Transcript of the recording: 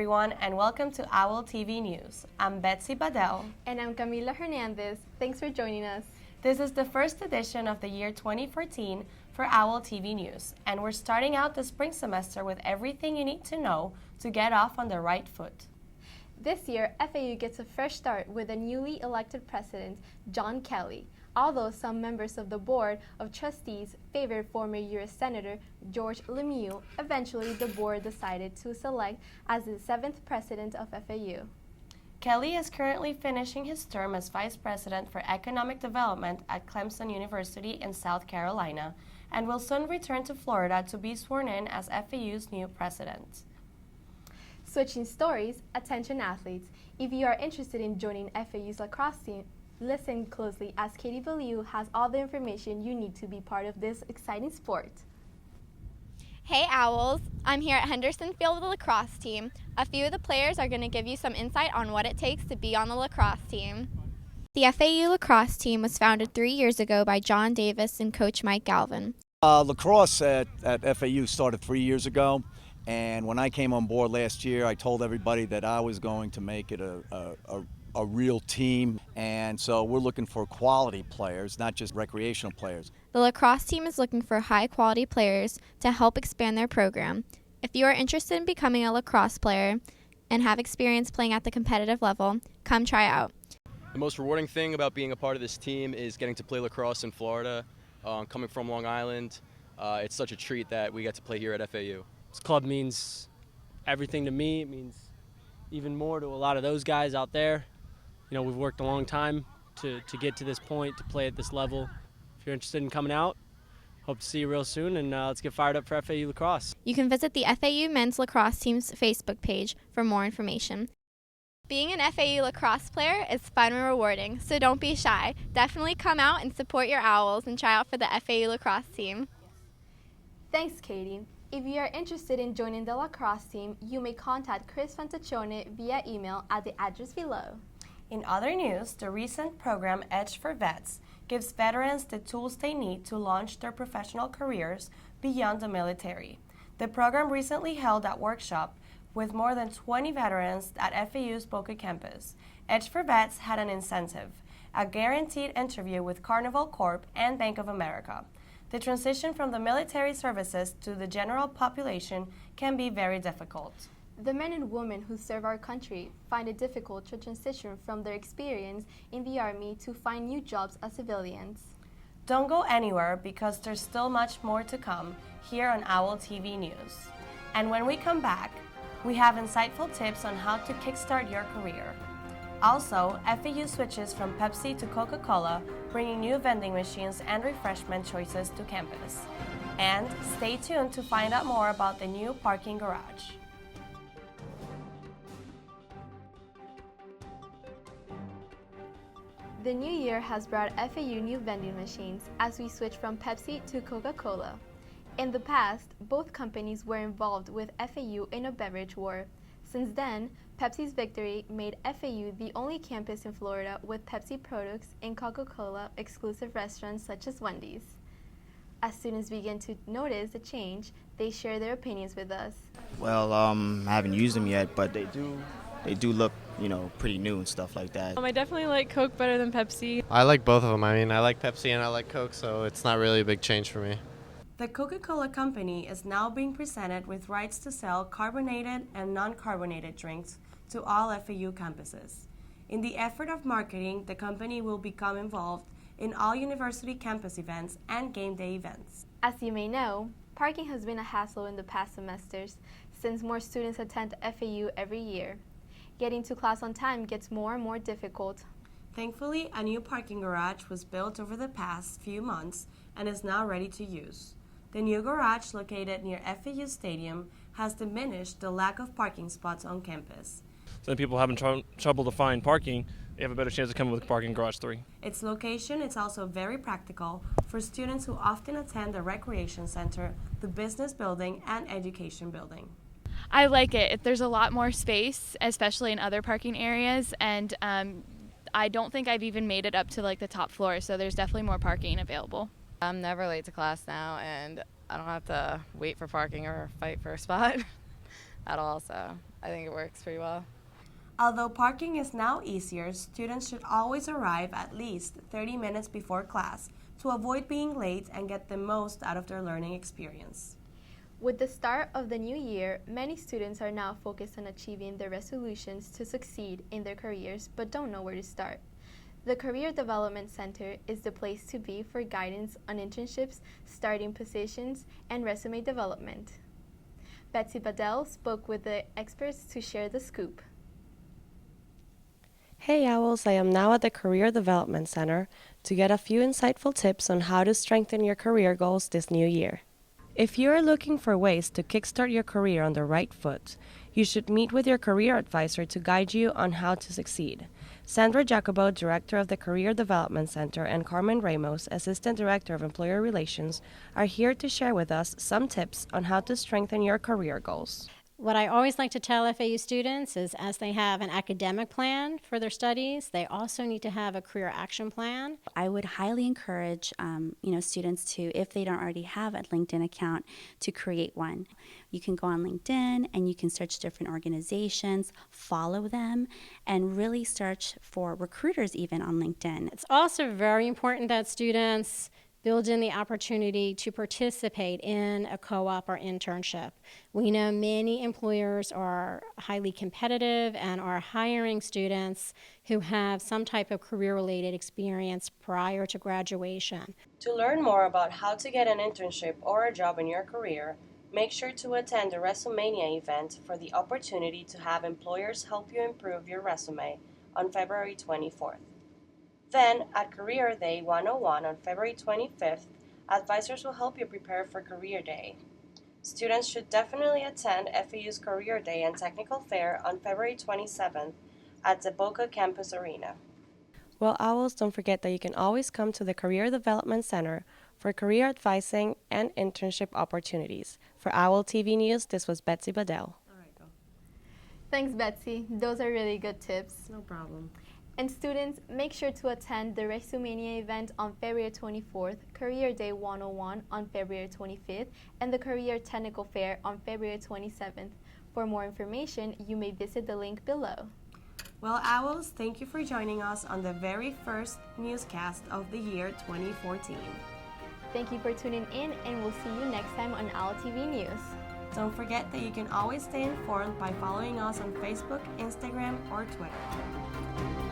everyone, and welcome to OWLTV News. I'm Betsy Badel. And I'm Camila Hernandez. Thanks for joining us. This is the first edition of the year 2014 for OWLTV News, and we're starting out the spring semester with everything you need to know to get off on the right foot. This year, FAU gets a fresh start with a newly elected president, John Kelly. Although some members of the Board of Trustees favored former U.S. Senator George Lemieux, eventually the board decided to select as the 7th president of FAU. Kelly is currently finishing his term as Vice President for Economic Development at Clemson University in South Carolina and will soon return to Florida to be sworn in as FAU's new president. Switching stories, attention athletes. If you are interested in joining FAU's lacrosse team, listen closely as Katie Bellew has all the information you need to be part of this exciting sport. Hey Owls, I'm here at Henderson Field with the lacrosse team. A few of the players are going to give you some insight on what it takes to be on the lacrosse team. The FAU lacrosse team was founded 3 years ago by John Davis and Coach Mike Galvin. Lacrosse at FAU started 3 years ago, and when I came on board last year, I told everybody that I was going to make it a real team, and so we're looking for quality players, not just recreational players. The lacrosse team is looking for high-quality players to help expand their program. If you are interested in becoming a lacrosse player and have experience playing at the competitive level, come try out. The most rewarding thing about being a part of this team is getting to play lacrosse in Florida. Coming from Long Island, it's such a treat that we get to play here at FAU. This club means everything to me. It means even more to a lot of those guys out there. You know, we've worked a long time to get to this point, to play at this level. If you're interested in coming out, hope to see you real soon, and let's get fired up for FAU Lacrosse. You can visit the FAU men's lacrosse team's Facebook page for more information. Being an FAU lacrosse player is fun and rewarding, so don't be shy. Definitely come out and support your Owls and try out for the FAU lacrosse team. Thanks, Katie. If you are interested in joining the lacrosse team, you may contact Chris Fantaccione via email at the address below. In other news, the recent program Edge for Vets gives veterans the tools they need to launch their professional careers beyond the military. The program recently held a workshop with more than 20 veterans at FAU's Boca campus. Edge for Vets had an incentive, a guaranteed interview with Carnival Corp and Bank of America. The transition from the military services to the general population can be very difficult. The men and women who serve our country find it difficult to transition from their experience in the Army to find new jobs as civilians. Don't go anywhere because there's still much more to come here on OWLTV News. And when we come back, we have insightful tips on how to kickstart your career. Also, FAU switches from Pepsi to Coca-Cola, bringing new vending machines and refreshment choices to campus. And stay tuned to find out more about the new parking garage. The new year has brought FAU new vending machines as we switch from Pepsi to Coca-Cola. In the past, both companies were involved with FAU in a beverage war. Since then, Pepsi's victory made FAU the only campus in Florida with Pepsi products in Coca-Cola exclusive restaurants such as Wendy's. As students begin to notice the change, they share their opinions with us. Well, I haven't used them yet, but they do look, pretty new and stuff like that. I definitely like Coke better than Pepsi. I like both of them. I mean, I like Pepsi and I like Coke, so it's not really a big change for me. The Coca-Cola Company is now being presented with rights to sell carbonated and non-carbonated drinks to all FAU campuses. In the effort of marketing, the company will become involved in all university campus events and game day events. As you may know, parking has been a hassle in the past semesters since more students attend FAU every year. Getting to class on time gets more and more difficult. Thankfully, a new parking garage was built over the past few months and is now ready to use. The new garage located near FAU Stadium has diminished the lack of parking spots on campus. So when people having trouble to find parking, they have a better chance of coming with Parking Garage 3. Its location is also very practical for students who often attend the Recreation Center, the Business Building, and Education Building. I like it. There's a lot more space, especially in other parking areas, and I don't think I've even made it up to the top floor, so there's definitely more parking available. I'm never late to class now, and I don't have to wait for parking or fight for a spot. at all, so I think it works pretty well. Although parking is now easier, students should always arrive at least 30 minutes before class to avoid being late and get the most out of their learning experience. With the start of the new year, many students are now focused on achieving their resolutions to succeed in their careers but don't know where to start. The Career Development Center is the place to be for guidance on internships, starting positions, and resume development. Betsy Badell spoke with the experts to share the scoop. Hey Owls, I am now at the Career Development Center to get a few insightful tips on how to strengthen your career goals this new year. If you are looking for ways to kickstart your career on the right foot, you should meet with your career advisor to guide you on how to succeed. Sandra Jacobo, Director of the Career Development Center, and Carmen Ramos, Assistant Director of Employer Relations, are here to share with us some tips on how to strengthen your career goals. What I always like to tell FAU students is as they have an academic plan for their studies, they also need to have a career action plan. I would highly encourage students to, if they don't already have a LinkedIn account, to create one. You can go on LinkedIn and you can search different organizations, follow them, and really search for recruiters even on LinkedIn. It's also very important that students build in the opportunity to participate in a co-op or internship. We know many employers are highly competitive and are hiring students who have some type of career-related experience prior to graduation. To learn more about how to get an internship or a job in your career, make sure to attend the Resumania event for the opportunity to have employers help you improve your resume on February 24th. Then, at Career Day 101 on February 25th, advisors will help you prepare for Career Day. Students should definitely attend FAU's Career Day and Technical Fair on February 27th at the Boca Campus Arena. Well, Owls, don't forget that you can always come to the Career Development Center for career advising and internship opportunities. For OWLTV News, this was Betsy Badell. Thanks, Betsy. Those are really good tips. No problem. And students, make sure to attend the Resumania event on February 24th, Career Day 101 on February 25th, and the Career Technical Fair on February 27th. For more information, you may visit the link below. Well, Owls, thank you for joining us on the very first newscast of the year 2014. Thank you for tuning in, and we'll see you next time on OWLTV News. Don't forget that you can always stay informed by following us on Facebook, Instagram, or Twitter.